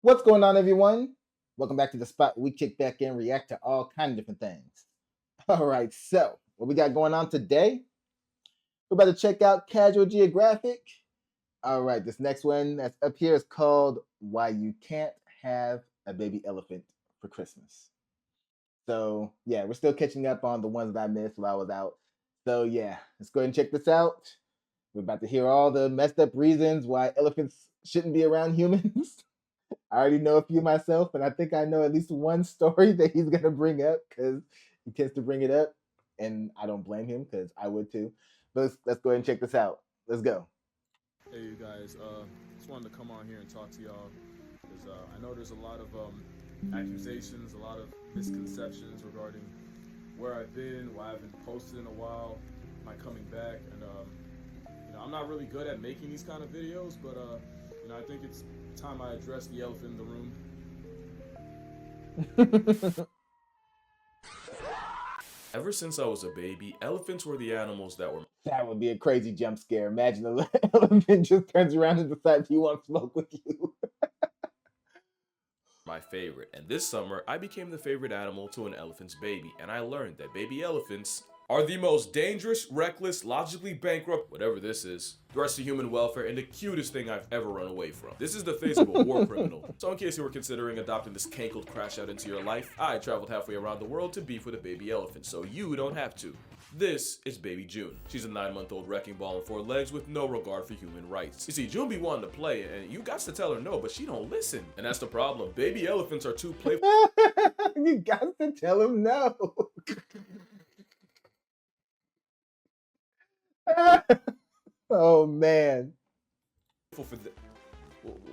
What's going on, everyone? Welcome back to the spot where we kick back and react to all kind of different things. All right, so what we got going on today? We're about to check out Casual Geographic. All right, this next one that's up here is called "Why You Can't Have a Baby Elephant for Christmas." So yeah, we're still catching up on the ones that I missed while I was out. So yeah, let's go ahead and check this out. We're about to hear all the messed up reasons why elephants shouldn't be around humans. I already know a few myself, and I think I know at least one story that he's gonna bring up because he tends to bring it up, and I don't blame him because I would too. But let's go ahead and check this out. Let's go. Hey, you guys. Just wanted to come on here and talk to y'all because I know there's a lot of accusations, a lot of misconceptions regarding where I've been, why I haven't posted in a while, my coming back, and I'm not really good at making these kind of videos, but I think it's time I address the elephant in the room. Ever since I was a baby, elephants were the animals that were That would be a crazy jump scare. Imagine an elephant just turns around and decides he wants to smoke with you. my favorite, and this summer I became the favorite animal to an elephant's baby, and I learned that baby elephants are the most dangerous, reckless, logically bankrupt, whatever this is, threats to human welfare, and the cutest thing I've ever run away from. This is the face of a war criminal. So in case you were considering adopting this cankled crash out into your life, I traveled halfway around the world to beef with a baby elephant, so you don't have to. This is baby June. She's a 9-month-old wrecking ball on 4 legs with no regard for human rights. You see, June be wanting to play, and you got to tell her no, but she don't listen. And that's the problem. Baby elephants are too playful. You got to tell him no. Oh man. For the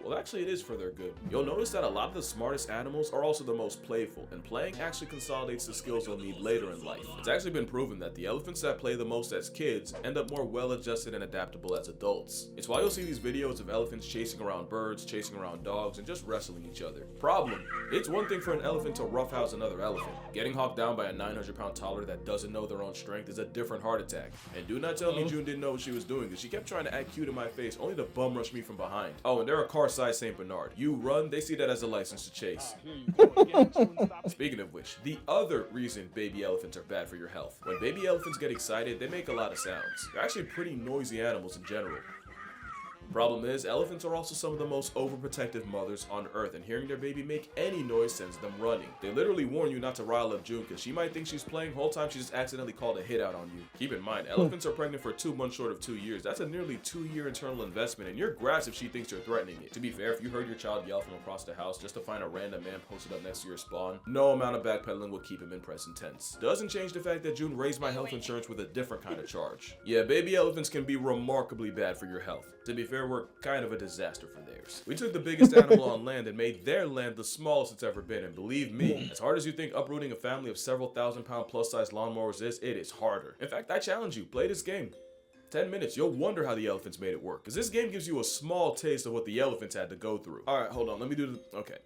well, actually, it is for their good. You'll notice that a lot of the smartest animals are also the most playful, and playing actually consolidates the skills you'll need later in life. It's actually been proven that the elephants that play the most as kids end up more well-adjusted and adaptable as adults. It's why you'll see these videos of elephants chasing around birds, chasing around dogs, and just wrestling each other. Problem: it's one thing for an elephant to roughhouse another elephant. Getting hawked down by a 900-pound toddler that doesn't know their own strength is a different heart attack. And do not tell me June didn't know what she was doing, because she kept trying to act cute in my face, only to bum rush me from behind. Oh, and they're a car-sized St. Bernard. You run, they see that as a license to chase. Speaking of which, the other reason baby elephants are bad for your health. When baby elephants get excited, they make a lot of sounds. They're actually pretty noisy animals in general. Problem is, elephants are also some of the most overprotective mothers on earth, and hearing their baby make any noise sends them running. They literally warn you not to rile up June because she might think she's playing, whole time she just accidentally called a hit out on you. Keep in mind, elephants are pregnant for 2 months short of 2 years. That's a nearly 2-year internal investment, and you're grass if she thinks you're threatening it. To be fair, if you heard your child yell from across the house just to find a random man posted up next to your spawn, no amount of backpedaling will keep him in present tense. Doesn't change the fact that June raised my health insurance with a different kind of charge. Yeah, baby elephants can be remarkably bad for your health. To be fair, we're kind of a disaster for theirs. We took the biggest animal on land and made their land the smallest it's ever been, and believe me, as hard as you think uprooting a family of several thousand-pound plus-size lawnmowers is, it is harder. In fact, I challenge you, play this game. 10 minutes, you'll wonder how the elephants made it work, because this game gives you a small taste of what the elephants had to go through. Alright, hold on, let me do the... okay.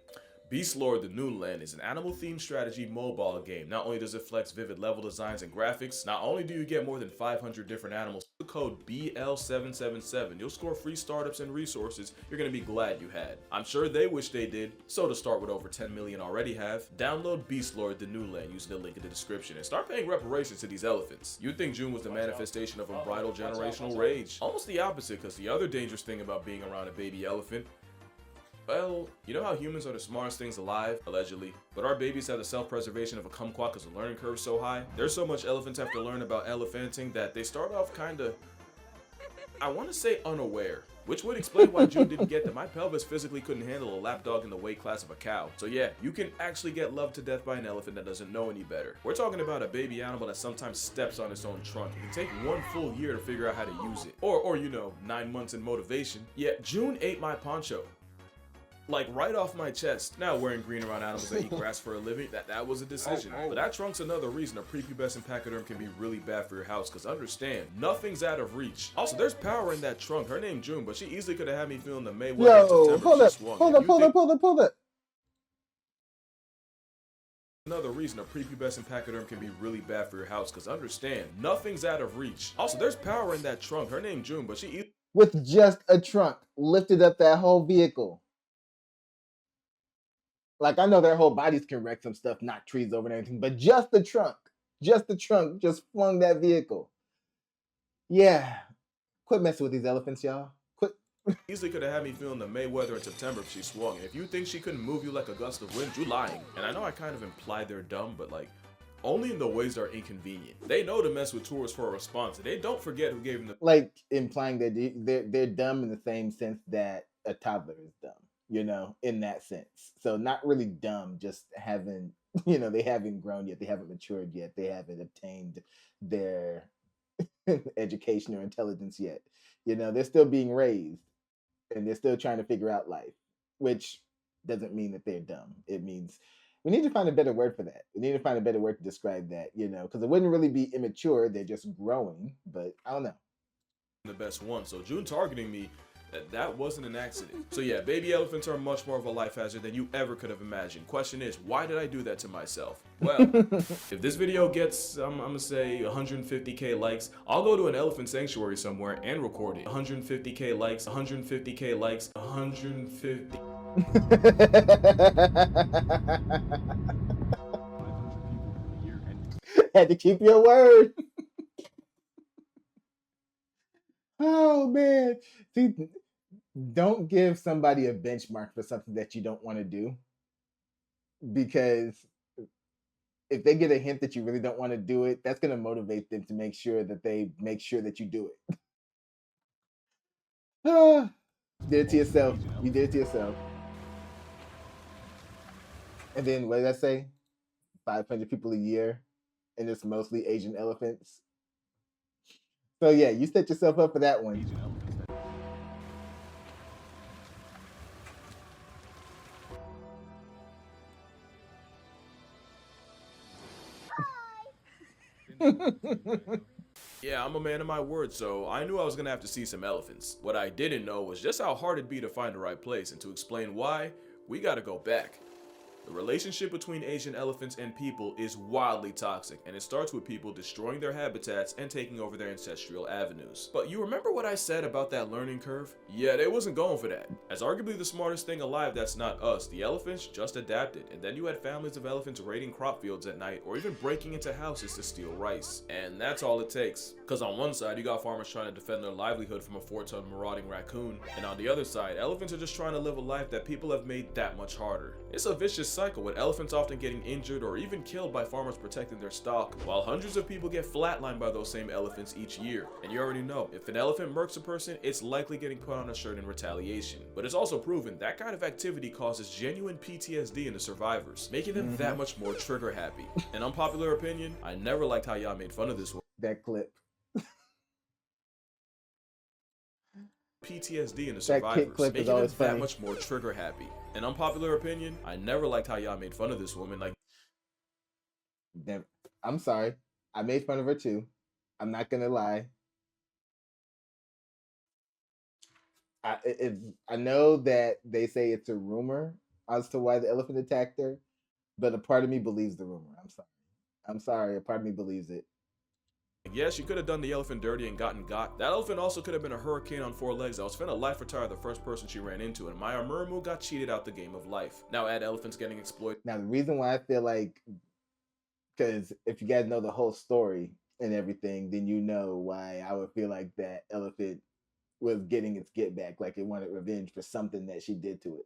Beast Lord the New Land is an animal-themed strategy mobile game. Not only does it flex vivid level designs and graphics, not only do you get more than 500 different animals, with the code BL777, you'll score free startups and resources you're gonna be glad you had. I'm sure they wish they did, so to start with over 10 million already have, download Beast Lord the New Land using the link in the description and start paying reparations to these elephants. You'd think June was the manifestation of unbridled generational rage. Almost the opposite, because the other dangerous thing about being around a baby elephant, well, you know how humans are the smartest things alive, allegedly, but our babies have the self-preservation of a kumquat because the learning curve is so high? There's so much elephants have to learn about elephanting that they start off kinda, I want to say unaware. Which would explain why June didn't get that my pelvis physically couldn't handle a lapdog in the weight class of a cow. So yeah, you can actually get loved to death by an elephant that doesn't know any better. We're talking about a baby animal that sometimes steps on its own trunk. It can take 1 full year to figure out how to use it. Or 9 months in motivation. Yet June ate my poncho. Like right off my chest. Now wearing green around animals that eat grass for a living, that was a decision. But that trunk's another reason a prepubescent pachyderm can be really bad for your house, because understand, nothing's out of reach. Also, there's power in that trunk. Her name June, but she easily could have had me feeling the Mayweather Yo, September hold she up, swung. hold up. Another reason a prepubescent pachyderm can be really bad for your house, because understand, nothing's out of reach. Also, there's power in that trunk. Her name June, but she easily With just a trunk, lifted up that whole vehicle. Like I know their whole bodies can wreck some stuff, knock trees over and everything, but just the trunk, just flung that vehicle. Yeah, quit messing with these elephants, y'all. Quit. Easily could have had me feeling the Mayweather in September if she swung. And if you think she couldn't move you like a gust of wind, you're lying. And I know I kind of implied they're dumb, but like, only in the ways that are inconvenient. They know to mess with tourists for a response, and they don't forget who gave them the Like implying that they're dumb in the same sense that a toddler is dumb, in that sense. So not really dumb, just haven't, they haven't grown yet, they haven't matured yet, they haven't obtained their education or intelligence yet. They're still being raised and they're still trying to figure out life, which doesn't mean that they're dumb. It means we need to find a better word for that. We need to find a better word to describe that, because it wouldn't really be immature. They're just growing, but I don't know. best one. So June targeting me, that wasn't an accident. So yeah, baby elephants are much more of a life hazard than you ever could have imagined. Question is, why did I do that to myself? Well, if this video gets, I'm gonna say 150k likes, I'll go to an elephant sanctuary somewhere and record it. 150k likes, 150k likes, 150. Had to keep your word. Oh man. See, don't give somebody a benchmark for something that you don't want to do, because if they get a hint that you really don't want to do it, that's going to motivate them to make sure that you do it. Ah, did it to yourself. You did it to yourself. And then what did I say? 500 people a year, and it's mostly Asian elephants. So yeah, you set yourself up for that one. Yeah, I'm a man of my word, so I knew I was gonna have to see some elephants. What I didn't know was just how hard it'd be to find the right place, and to explain why, we gotta go back. The relationship between Asian elephants and people is wildly toxic, and it starts with people destroying their habitats and taking over their ancestral avenues. But you remember what I said about that learning curve? Yeah, they wasn't going for that. As arguably the smartest thing alive that's not us, the elephants just adapted, and then you had families of elephants raiding crop fields at night or even breaking into houses to steal rice. And that's all it takes. Cause on one side, you got farmers trying to defend their livelihood from a 4-ton marauding raccoon, and on the other side, elephants are just trying to live a life that people have made that much harder. It's a vicious cycle, with elephants often getting injured or even killed by farmers protecting their stock, while hundreds of people get flatlined by those same elephants each year. And you already know, if an elephant murks a person, it's likely getting put on a shirt in retaliation. But it's also proven that kind of activity causes genuine PTSD in the survivors, making them that much more trigger happy. An unpopular opinion, I never liked how y'all made fun of this one. That clip. PTSD in the survivors, making them that funny. much more trigger happy. An unpopular opinion, I never liked how y'all made fun of this woman. Like, I'm sorry, I made fun of her too. I'm not gonna lie. I know that they say it's a rumor as to why the elephant attacked her, but a part of me believes the rumor. I'm sorry. A part of me believes it. yeah, she could have done the elephant dirty and gotten got. That elephant also could have been a hurricane on 4 legs that was finna life retire the first person she ran into, and Maya Murmu got cheated out the game of life. Now add elephants getting exploited. Now the reason why I feel like, because if you guys know the whole story and everything, then you know why I would feel like that elephant was getting its get back, like it wanted revenge for something that she did to it.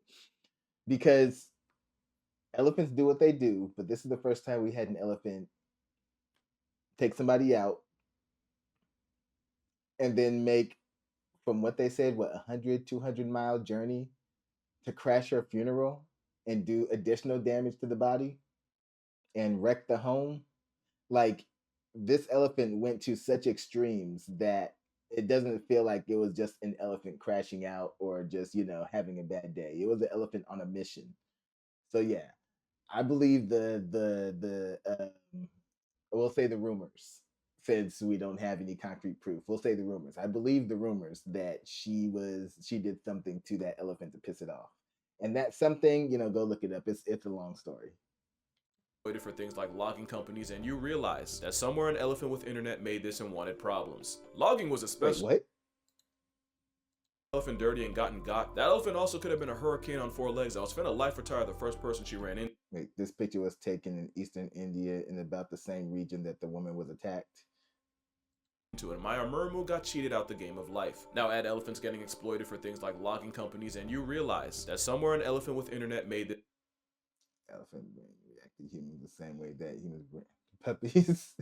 Because elephants do what they do, but this is the first time we had an elephant take somebody out and then make, from what they said, 100-200 mile journey to crash her funeral and do additional damage to the body and wreck the home. Like, this elephant went to such extremes that it doesn't feel like it was just an elephant crashing out or just, having a bad day. It was an elephant on a mission. So yeah, I believe we'll say the rumors, since we don't have any concrete proof. We'll say the rumors. I believe the rumors that she did something to that elephant to piss it off. And that's something, go look it up. It's a long story. For things like logging companies, and you realize that somewhere an elephant with internet made this and wanted problems. Logging was especially. Wait, what? elephant dirty and gotten got. That elephant also could have been a hurricane on four legs that was finna life retire the first person she ran into. Wait, this picture was taken in eastern India in about the same region that the woman was attacked. And Maya Murmu got cheated out the game of life. Now add elephants getting exploited for things like logging companies and you realize that somewhere an elephant with internet made the Elephant brain reacted to humans the same way that humans brain puppies.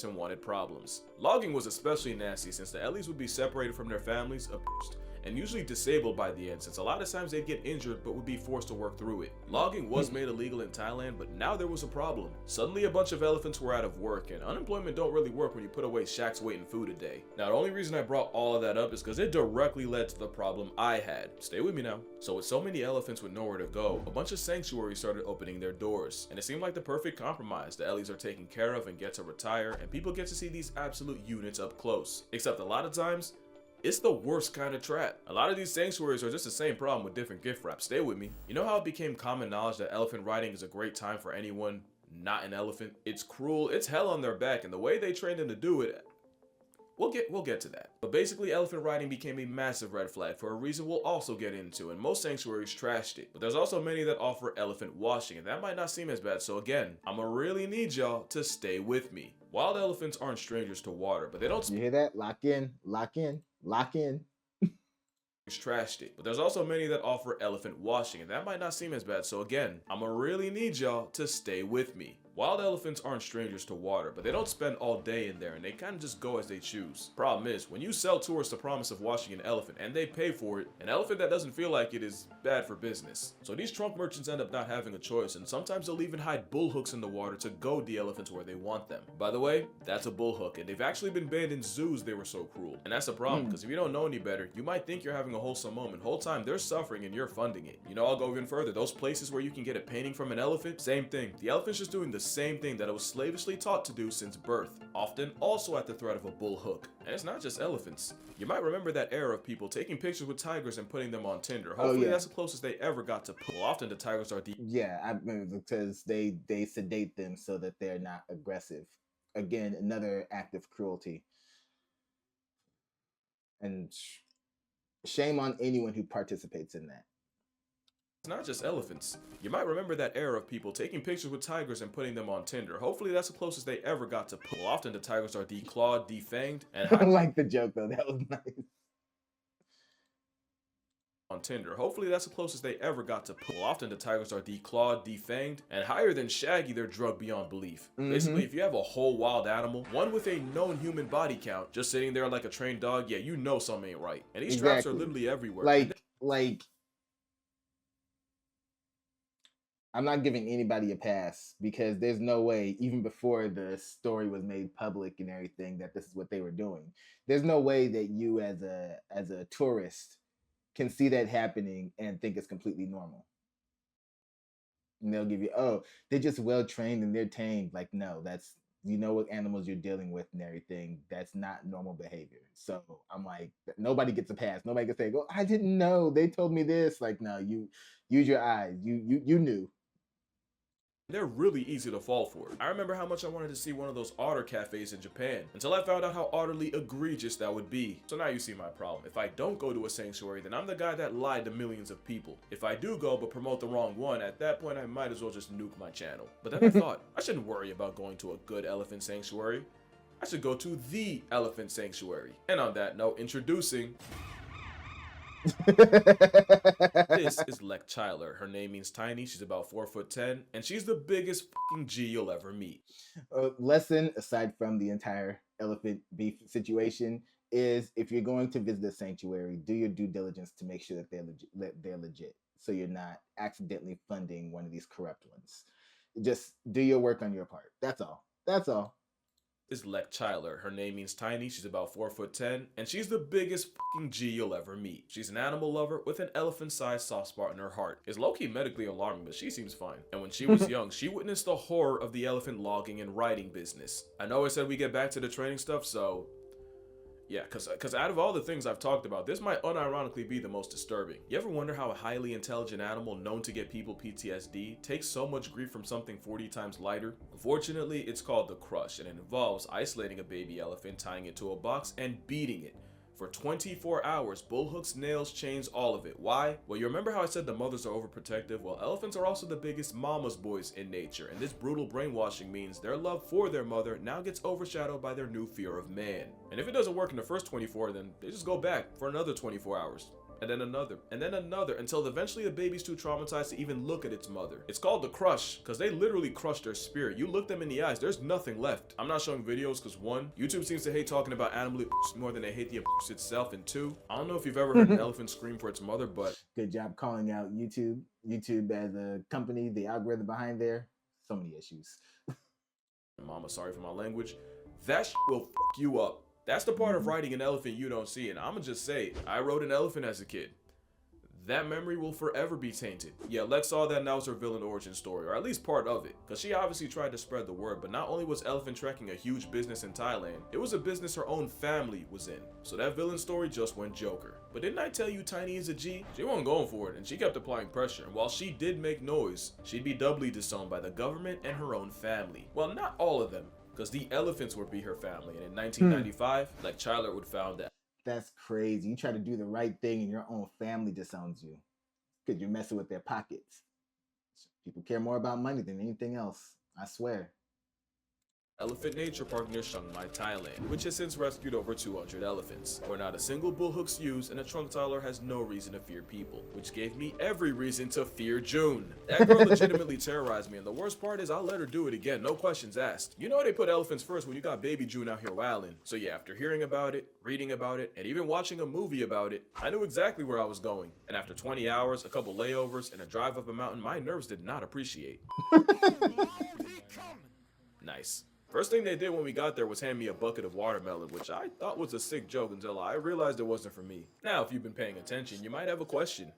and wanted problems. Logging was especially nasty since the Ellies would be separated from their families, abused, and usually disabled by the end since a lot of times they'd get injured but would be forced to work through it. Logging was made illegal in Thailand, but now there was a problem. Suddenly a bunch of elephants were out of work, and unemployment don't really work when you put away shacks weight in food a day. Now the only reason I brought all of that up is because it directly led to the problem I had. Stay with me now. So with so many elephants with nowhere to go, a bunch of sanctuaries started opening their doors, and it seemed like the perfect compromise. The Ellies are taken care of and get to retire, and people get to see these absolute units up close. Except a lot of times, it's the worst kind of trap. A lot of these sanctuaries are just the same problem with different gift wraps. Stay with me. You know how it became common knowledge that elephant riding is a great time for anyone not an elephant? It's cruel, it's hell on their back, and the way they train them to do it, we'll get to that. But basically, elephant riding became a massive red flag for a reason we'll also get into, and most sanctuaries trashed it. But there's also many that offer elephant washing, and that might not seem as bad. So again, I'ma really need y'all to stay with me. Wild elephants aren't strangers to water, but they don't. You hear that? Lock in, lock in, lock in. Trashed it. But there's also many that offer elephant washing, and that might not seem as bad. So again, I'ma really need y'all to stay with me. Wild elephants aren't strangers to water, but they don't spend all day in there and they kind of just go as they choose. Problem is, when you sell tourists the promise of washing an elephant and they pay for it, an elephant that doesn't feel like it is bad for business. So these trunk merchants end up not having a choice, and sometimes they'll even hide bull hooks in the water to goad the elephants where they want them. By the way, that's a bull hook, and they've actually been banned in zoos. They were so cruel. And that's a problem, because if you don't know any better, you might think you're having a wholesome moment. Whole time they're suffering and you're funding it. You know, I'll go even further. Those places where you can get a painting from an elephant, same thing. The elephant's just doing the same thing that it was slavishly taught to do since birth, often also at the threat of a bull hook. And it's not just elephants. You might remember that era of people taking pictures with tigers and putting them on Tinder. Hopefully that's the closest they ever got to pull. Often the tigers are I remember because they sedate them so that they're not aggressive. Again, another act of cruelty. And shame on anyone who participates in that. It's not just elephants. You might remember that era of people taking pictures with tigers and putting them on Tinder. Hopefully that's the closest they ever got to pull. Often the tigers are declawed, defanged, and I like the joke though. That was nice. On Tinder. Hopefully that's the closest they ever got to pull. Often the tigers are declawed, defanged, and higher than Shaggy, they're drugged beyond belief. Basically, if you have a whole wild animal, one with a known human body count, just sitting there like a trained dog, yeah, you know something ain't right. And these traps are literally everywhere. Like I'm not giving anybody a pass because there's no way, even before the story was made public and everything, that this is what they were doing. There's no way that you as a tourist can see that happening and think it's completely normal. And they'll give you, oh, they're just well trained and they're tamed. Like, no, that's, you know what animals you're dealing with and everything. That's not normal behavior. So I'm like, nobody gets a pass. Nobody can say, oh, I didn't know. They told me this. Like, no, you use your eyes. You knew. They're really easy to fall for. I remember how much I wanted to see one of those otter cafes in Japan, until I found out how utterly egregious that would be. So now you see my problem. If I don't go to a sanctuary, then I'm the guy that lied to millions of people. If I do go but promote the wrong one, at that point I might as well just nuke my channel. But then I thought, I shouldn't worry about going to a good elephant sanctuary. I should go to the elephant sanctuary. And on that note, introducing... This is Lek Chyler. Her name means tiny. She's about 4'10", and she's the biggest fucking G you'll ever meet. Lesson, aside from the entire elephant beef situation, is if you're going to visit a sanctuary, do your due diligence to make sure that they're legit, so you're not accidentally funding one of these corrupt ones. Just do your work on your part. That's all. That's all. Is Lek Chyler. Her name means tiny. She's about 4'10", and she's the biggest fucking G you'll ever meet. She's an animal lover with an elephant-sized soft spot in her heart. It's low-key medically alarming, but she seems fine. And when she was young, she witnessed the horror of the elephant logging and riding business. I know I said we get back to the training stuff, so Yeah, cause out of all the things I've talked about, this might unironically be the most disturbing. You ever wonder how a highly intelligent animal known to get people PTSD takes so much grief from something 40 times lighter? Unfortunately, it's called the crush, and it involves isolating a baby elephant, tying it to a box, and beating it for 24 hours, bull hooks, nails, chains, all of it. Why? Well, you remember how I said the mothers are overprotective? Well, elephants are also the biggest mama's boys in nature, and this brutal brainwashing means their love for their mother now gets overshadowed by their new fear of man. And if it doesn't work in the first 24, then they just go back for another 24 hours. And then another, until eventually the baby's too traumatized to even look at its mother. It's called the crush, because they literally crush their spirit. You look them in the eyes, there's nothing left. I'm not showing videos because one, YouTube seems to hate talking about animal abuse more than they hate the abuse itself, and two, I don't know if you've ever heard an elephant scream for its mother, but... Good job calling out YouTube as a company, the algorithm behind there. So many issues. Mama, sorry for my language. That shit will fuck you up. That's the part of riding an elephant you don't see, and I'ma just say, I rode an elephant as a kid. That memory will forever be tainted. Yeah, Lex saw that and that was her villain origin story, or at least part of it, because she obviously tried to spread the word, but not only was elephant trekking a huge business in Thailand, it was a business her own family was in. So that villain story just went Joker. But didn't I tell you Tiny is a G? She wasn't going for it, and she kept applying pressure, and while she did make noise, she'd be doubly disowned by the government and her own family. Well, not all of them, because the elephants would be her family, and in 1995, like Chyler would found that. That's crazy. You try to do the right thing and your own family disowns you because you're messing with their pockets. People care more about money than anything else. I swear. Elephant Nature Park near Chiang Mai, Thailand, which has since rescued over 200 elephants, where not a single bull hook's used and a trunk tyler has no reason to fear people, which gave me every reason to fear June. That girl legitimately terrorized me, and the worst part is I'll let her do it again, no questions asked. You know they put elephants first when you got baby June out here wildin'. So yeah, after hearing about it, reading about it, and even watching a movie about it, I knew exactly where I was going. And after 20 hours, a couple layovers, and a drive up a mountain my nerves did not appreciate. Nice. First thing they did when we got there was hand me a bucket of watermelon, which I thought was a sick joke until I realized it wasn't for me. Now, if you've been paying attention, you might have a question.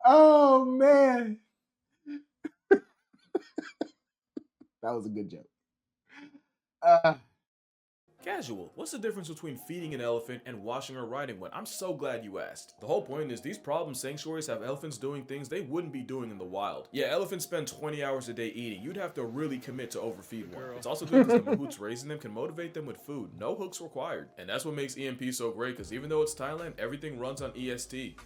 Oh, man. That was a good joke. Casual. What's the difference between feeding an elephant and washing or riding one? I'm so glad you asked. The whole point is these problem sanctuaries have elephants doing things they wouldn't be doing in the wild. Yeah, elephants spend 20 hours a day eating. You'd have to really commit to overfeed one. It's also good because the mahouts raising them can motivate them with food. No hooks required. And that's what makes EMP so great, because even though it's Thailand, everything runs on EST.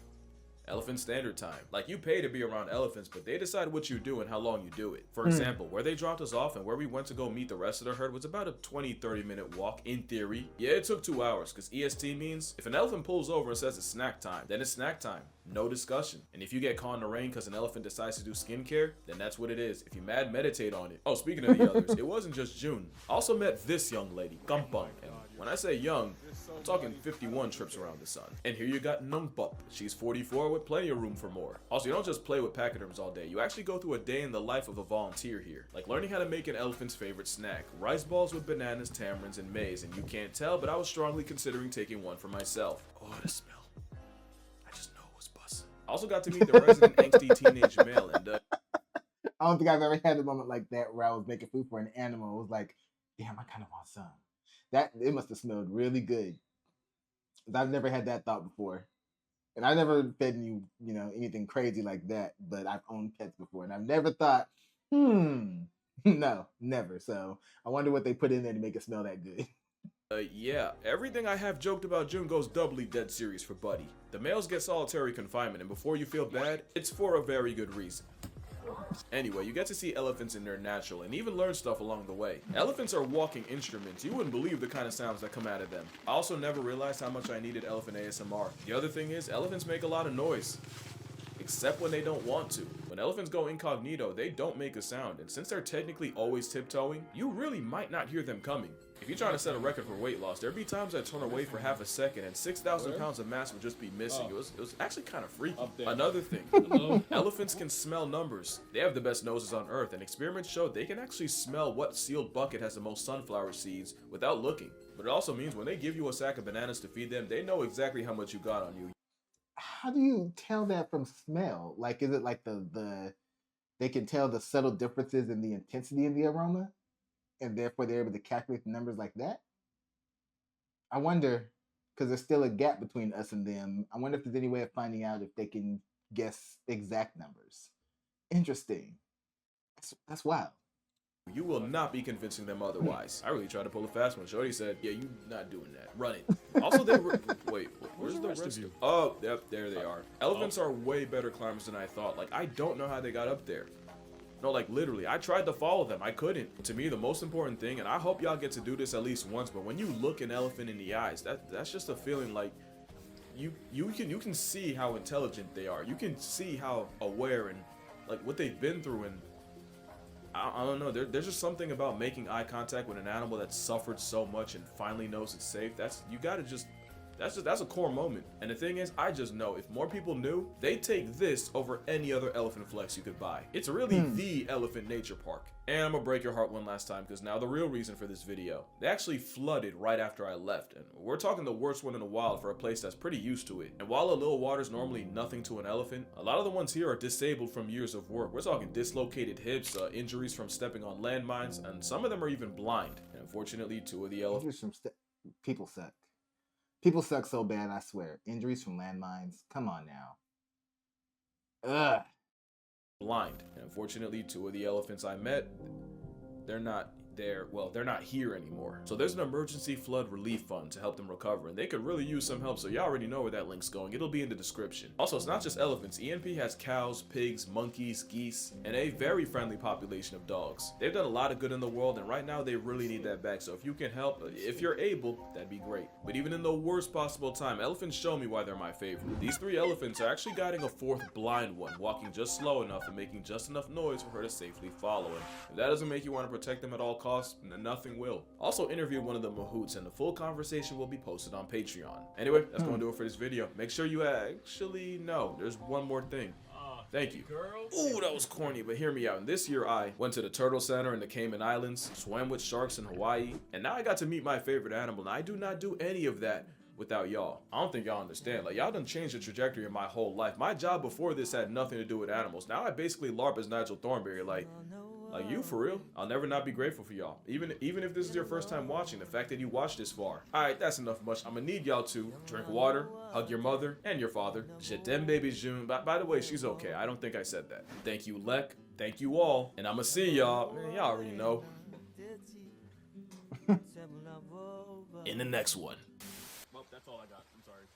Elephant Standard Time. Like, you pay to be around elephants, but they decide what you do and how long you do it. For example, where they dropped us off and where we went to go meet the rest of the herd was about a 20-30 minute walk in theory. Yeah, it took 2 hours, because EST means if an elephant pulls over and says it's snack time, then it's snack time. No discussion. And if you get caught in the rain because an elephant decides to do skincare, then that's what it is. If you mad, meditate on it. Oh, speaking of the others, it wasn't just June. I also met this young lady, Kampang. And when I say young, I'm talking 51 trips around the sun. And here you got Nungpup. She's 44 with plenty of room for more. Also, you don't just play with pachyderms all day. You actually go through a day in the life of a volunteer here. Like learning how to make an elephant's favorite snack. Rice balls with bananas, tamarinds, and maize. And you can't tell, but I was strongly considering taking one for myself. Oh, the smell. I just know it was bussin'. I also got to meet the resident angsty teenage male, and I don't think I've ever had a moment like that where I was making food for an animal. It was like, damn, I kind of want some. It must have smelled really good. I've never had that thought before. And I never fed you, anything crazy like that, but I've owned pets before. And I've never thought, no, never. So I wonder what they put in there to make it smell that good. Yeah, everything I have joked about June goes doubly dead serious for Buddy. The males get solitary confinement, and before you feel bad, it's for a very good reason. Anyway, you get to see elephants in their natural and even learn stuff along the way. Elephants are walking instruments. You wouldn't believe the kind of sounds that come out of them. I also never realized how much I needed elephant ASMR. The other thing is, elephants make a lot of noise. Except when they don't want to. When elephants go incognito, they don't make a sound, and since they're technically always tiptoeing, you really might not hear them coming. If you're trying to set a record for weight loss, there'd be times I'd turn away for half a second and 6,000 pounds of mass would just be missing. It was actually kind of freaky. Another thing, elephants can smell numbers. They have the best noses on earth, and experiments show they can actually smell what sealed bucket has the most sunflower seeds without looking. But it also means when they give you a sack of bananas to feed them, they know exactly how much you got on you. How do you tell that from smell? Like, is it like they can tell the subtle differences in the intensity of the aroma, and therefore they're able to calculate the numbers like that? I wonder, because there's still a gap between us and them. I wonder if there's any way of finding out if they can guess exact numbers. Interesting. That's wild. You will not be convincing them otherwise. I really tried to pull a fast one. Shorty said, yeah, you not doing that. Run it. Also, they were... Wait, where's the rest of you? Oh, yep, there they are. Elephants are way better climbers than I thought. Like, I don't know how they got up there. No, like, literally, I tried to follow them. I couldn't. To me, the most important thing, and I hope y'all get to do this at least once, but when you look an elephant in the eyes, that's just a feeling like you can see how intelligent they are. You can see how aware and, like, what they've been through, and I don't know. There's just something about making eye contact with an animal that's suffered so much and finally knows it's safe. That's a core moment. And the thing is, I just know if more people knew, they'd take this over any other elephant flex you could buy. It's really the elephant nature park. And I'm gonna break your heart one last time, because now the real reason for this video. They actually flooded right after I left, and we're talking the worst one in the wild for a place that's pretty used to it. And while a little water's normally nothing to an elephant, a lot of the ones here are disabled from years of work. We're talking dislocated hips, injuries from stepping on landmines, and some of them are even blind. And unfortunately, 2 of the elephants... People suck. People suck so bad, I swear. Injuries from landmines. Come on now. Ugh. Blind. And unfortunately, 2 of the elephants I met, they're not here anymore. So there's an emergency flood relief fund to help them recover, and they could really use some help, so you already know where that link's going. It'll be in the description. Also, it's not just elephants. ENP has cows, pigs, monkeys, geese, and a very friendly population of dogs. They've done a lot of good in the world, and right now they really need that back, so if you can help, if you're able, that'd be great. But even in the worst possible time, elephants show me why they're my favorite. These 3 elephants are actually guiding a 4th blind one, walking just slow enough and making just enough noise for her to safely follow him. If that doesn't make you want to protect them at all costs, nothing will. Also interviewed one of the mahouts, and the full conversation will be posted on Patreon. Anyway, that's gonna do it for this video. Make sure you actually know there's one more thing. Thank you. Ooh, that was corny, but hear me out. And this year I went to the Turtle Center in the Cayman Islands, swam with sharks in Hawaii, and now I got to meet my favorite animal, and I do not do any of that without y'all. I don't think y'all understand. Like, y'all done changed the trajectory of my whole life. My job before this had nothing to do with animals. Now I basically LARP as Nigel Thornberry. Like you, for real? I'll never not be grateful for y'all. Even if this is your first time watching, the fact that you watched this far. Alright, that's enough much. I'm gonna need y'all to drink water, hug your mother and your father. Je t'aime, baby June. By the way, she's okay. I don't think I said that. Thank you, Lek. Thank you all. And I'm gonna see y'all. Man, y'all already know. In the next one. Well, that's all I got. I'm sorry.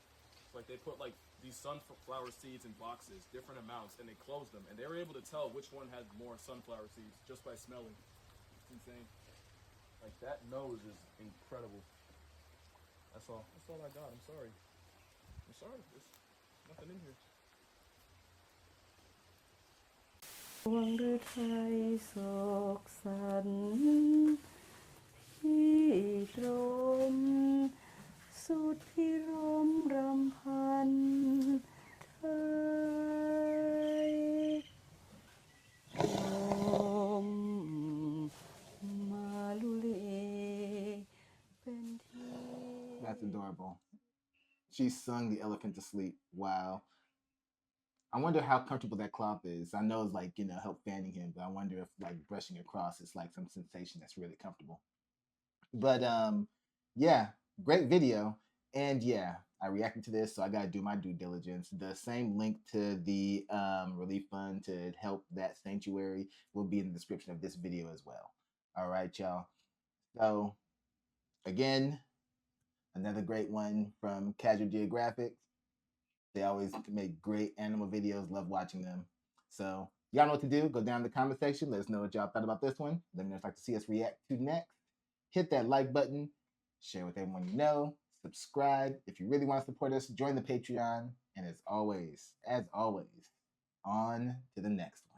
It's like they put like these sunflower seeds in boxes, different amounts, and they closed them, and they were able to tell which one had more sunflower seeds just by smelling. It's insane. Like, that nose is incredible. That's all I got. I'm sorry. There's nothing in here. ดวงฤทัยโศกสันที่ตรมสุดพิรมรำพันไทยลมมาลุเลเป็นที่ That's adorable. She sung the elephant to sleep. Wow. I wonder how comfortable that cloth is. I know it's like, help fanning him, but I wonder if like brushing across is like some sensation that's really comfortable. But yeah, great video. And yeah, I reacted to this, so I gotta do my due diligence. The same link to the relief fund to help that sanctuary will be in the description of this video as well. All right, y'all. So again, another great one from Casual Geographic. They always make great animal videos. Love watching them. So y'all know what to do. Go down in the comment section. Let us know what y'all thought about this one. Let me know if you'd like to see us react to next. Hit that like button. Share with everyone you know. Subscribe. If you really want to support us, join the Patreon. And as always, on to the next one.